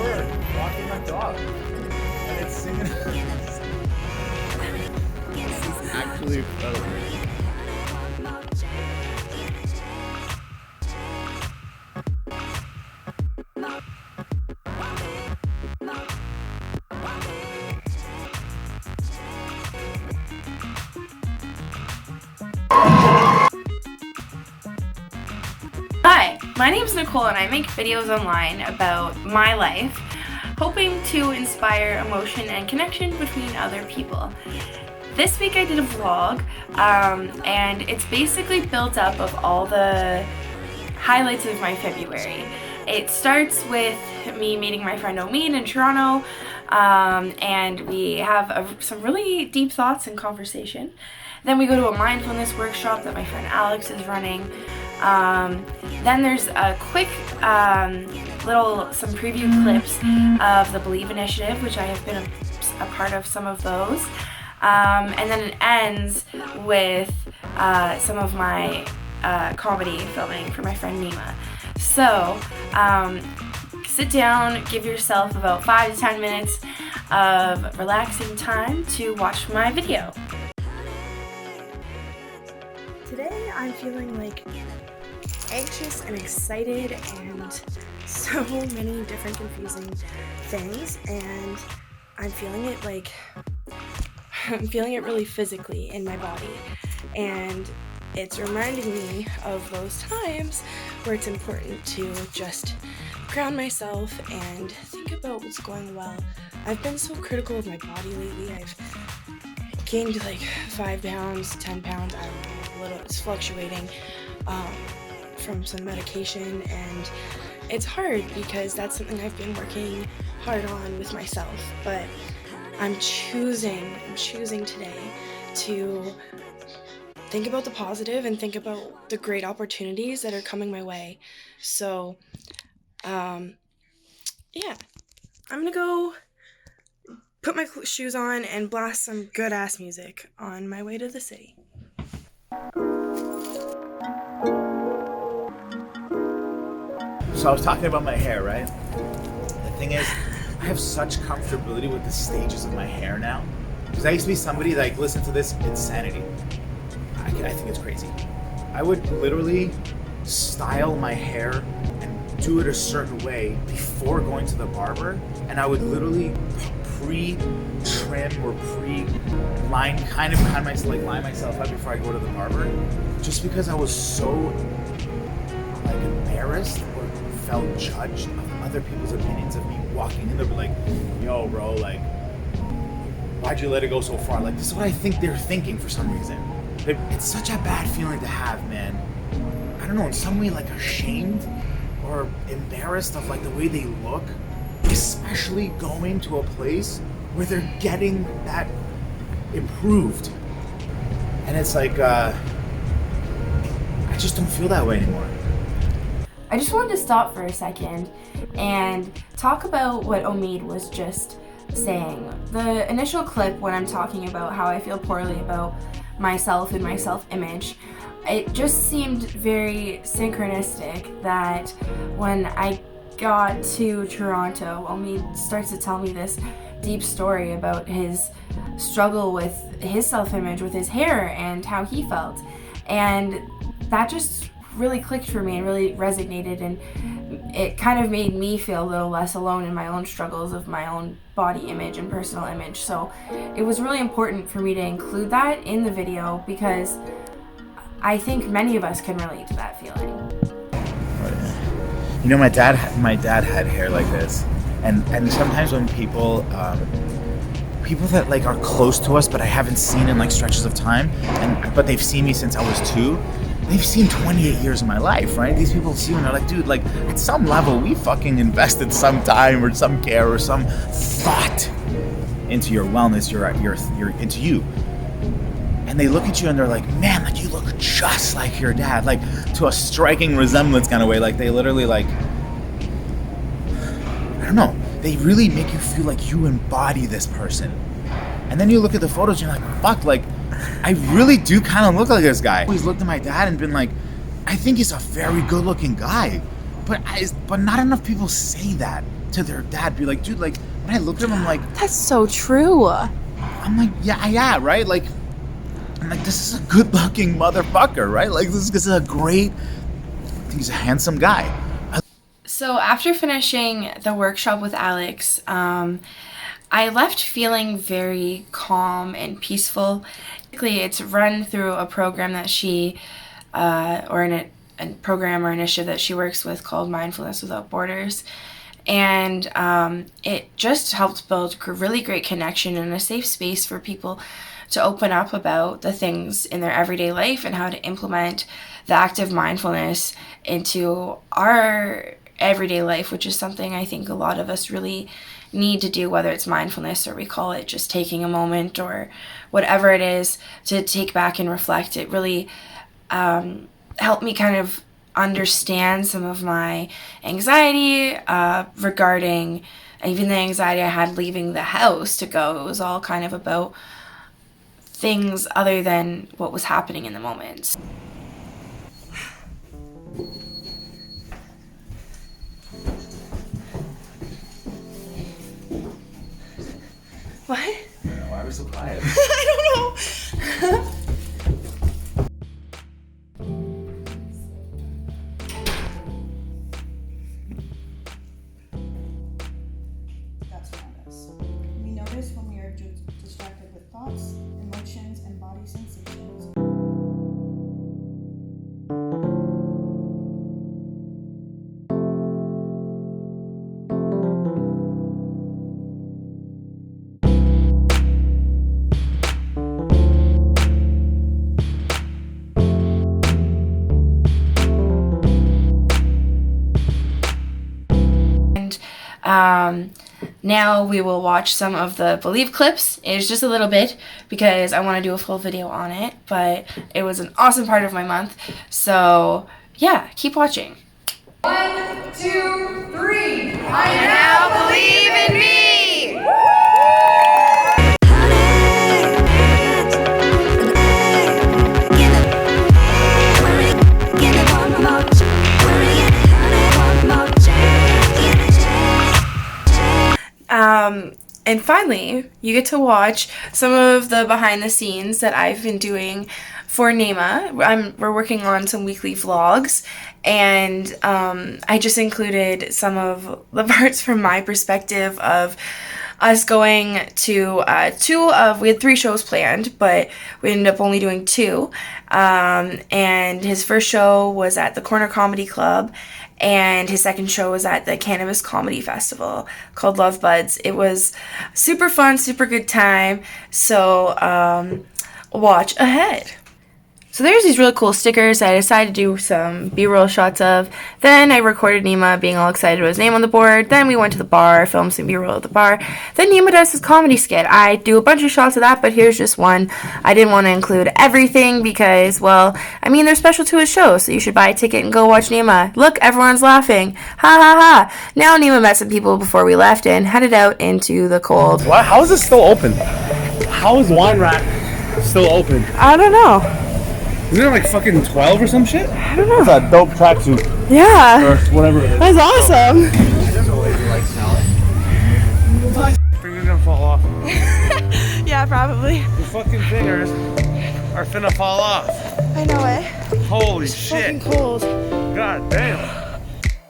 bird walking my dog, and it's singing. This is actually incredible. Hi, my name's Nicole and I make videos online about my life, hoping to inspire emotion and connection between other people. This week I did a vlog, and it's basically built up of all the highlights of my February. It starts with me meeting my friend Omid in Toronto, and we have some really deep thoughts and conversation. Then we go to a mindfulness workshop that my friend Alex is running. Then there's a quick some preview clips of the Believe Initiative, which I have been a part of some of those. And then it ends with some of my comedy filming for my friend Nima. So sit down, give yourself about 5 to 10 minutes of relaxing time to watch my video. Today I'm feeling like anxious and excited and so many different confusing things, and I'm feeling it really physically in my body, and it's reminding me of those times where it's important to just ground myself and think about what's going well. I've been so critical of my body lately. I've gained like 5 pounds, 10 pounds, I don't know, a little, it's fluctuating from some medication, and it's hard because that's something I've been working hard on with myself, but I'm choosing today to think about the positive and think about the great opportunities that are coming my way. So, yeah, I'm gonna go put my shoes on and blast some good ass music on my way to the city. So I was talking about my hair, right? The thing is, I have such comfortability with the stages of my hair now. Because I used to be somebody like, listen to this insanity. I think it's crazy. I would literally style my hair and do it a certain way before going to the barber, and I would literally pre-trim or pre-line, kind of line myself up before I go to the barber, just because I was so like embarrassed or felt judged of other people's opinions of me walking in there, but like, yo, bro, like, why'd you let it go so far? Like, this is what I think they're thinking for some reason. It's such a bad feeling to have, man. I don't know, in some way, like ashamed or embarrassed of like the way they look, especially going to a place where they're getting that improved. And it's like, I just don't feel that way anymore. I just wanted to stop for a second and talk about what Omid was just saying. The initial clip when I'm talking about how I feel poorly about myself and my self-image, it just seemed very synchronistic that when I got to Toronto, Omid starts to tell me this deep story about his struggle with his self-image, with his hair, and how he felt. And that just really clicked for me and really resonated, and it kind of made me feel a little less alone in my own struggles of my own body image and personal image. So it was really important for me to include that in the video because I think many of us can relate to that feeling. You know, my dad had hair like this, and sometimes when people that like are close to us but I haven't seen in like stretches of time, but they've seen me since I was 2. They've seen 28 years of my life, right? These people see you and they're like, dude, like at some level we fucking invested some time or some care or some thought into your wellness, your into you. And they look at you and they're like, man, like you look just like your dad, like to a striking resemblance kind of way. Like they literally like, I don't know, they really make you feel like you embody this person. And then you look at the photos and you're like, fuck, like I really do kind of look like this guy. I always looked at my dad and been like, I think he's a very good looking guy, but not enough people say that to their dad. Be like, dude, like when I look at him, I'm like, that's so true. I'm like, yeah, right? Like, I'm like, this is a good-looking motherfucker, right? Like, this is a great. I think he's a handsome guy. So after finishing the workshop with Alex, I left feeling very calm and peaceful. Basically, it's run through a program that she, or a program or initiative that she works with called Mindfulness Without Borders. And it just helped build a really great connection and a safe space for people to open up about the things in their everyday life and how to implement the active mindfulness into our everyday life, which is something I think a lot of us really need to do, whether it's mindfulness or we call it just taking a moment or whatever it is to take back and reflect. It really helped me kind of understand some of my anxiety regarding even the anxiety I had leaving the house to go. It was all kind of about things other than what was happening in the moment. What? Why are we so quiet? I don't know. That's around us. We notice when we are distracted with thoughts, emotions, and body sensations. Now we will watch some of the Believe clips. It's just a little bit because I want to do a full video on it, but it was an awesome part of my month. So yeah, keep watching. 1, 2, 3. I now believe in me! And finally, you get to watch some of the behind the scenes that I've been doing for Nema. We're working on some weekly vlogs, and I just included some of the parts from my perspective of us going to we had 3 shows planned, but we ended up only doing 2. And his first show was at the Corner Comedy Club, and his second show was at the Cannabis Comedy Festival called Love Buds. It was super fun, super good time, so watch ahead. So there's these really cool stickers I decided to do some B-roll shots of. Then I recorded Nema being all excited about his name on the board. Then we went to the bar, filmed some B-roll at the bar. Then Nema does his comedy skit. I do a bunch of shots of that, but here's just one. I didn't want to include everything because, well, I mean, they're special to his show, so you should buy a ticket and go watch Nema. Look, everyone's laughing. Ha ha ha. Now Nema met some people before we left and headed out into the cold. Why? How is this still open? How is Wine Rack still open? I don't know. Isn't it like fucking 12 or some shit? I don't know. It's a dope tracksuit. Yeah. Or whatever it is. That's awesome. Finger's gonna fall off. Yeah, probably. The fucking fingers are finna fall off. I know it. Holy shit. Fucking cold. God damn.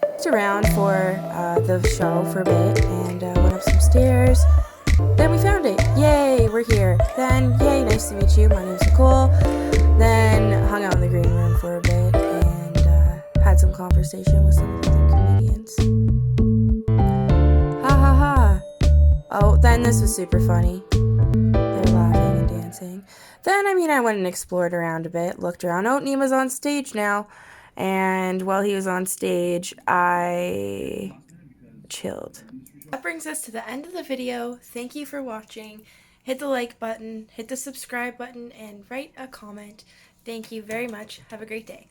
Looked around for the show for a bit and went up some stairs. Then we found it. Yay, we're here. Then, yay, nice to meet you. My name's Nicole. Then hung out in the green room for a bit and had some conversation with some of the other comedians. Ha ha ha. Oh, then this was super funny. They're laughing and dancing. Then, I went and explored around a bit, looked around. Oh, Nema's on stage now. And while he was on stage, I chilled. That brings us to the end of the video. Thank you for watching. Hit the like button, hit the subscribe button, and write a comment. Thank you very much. Have a great day.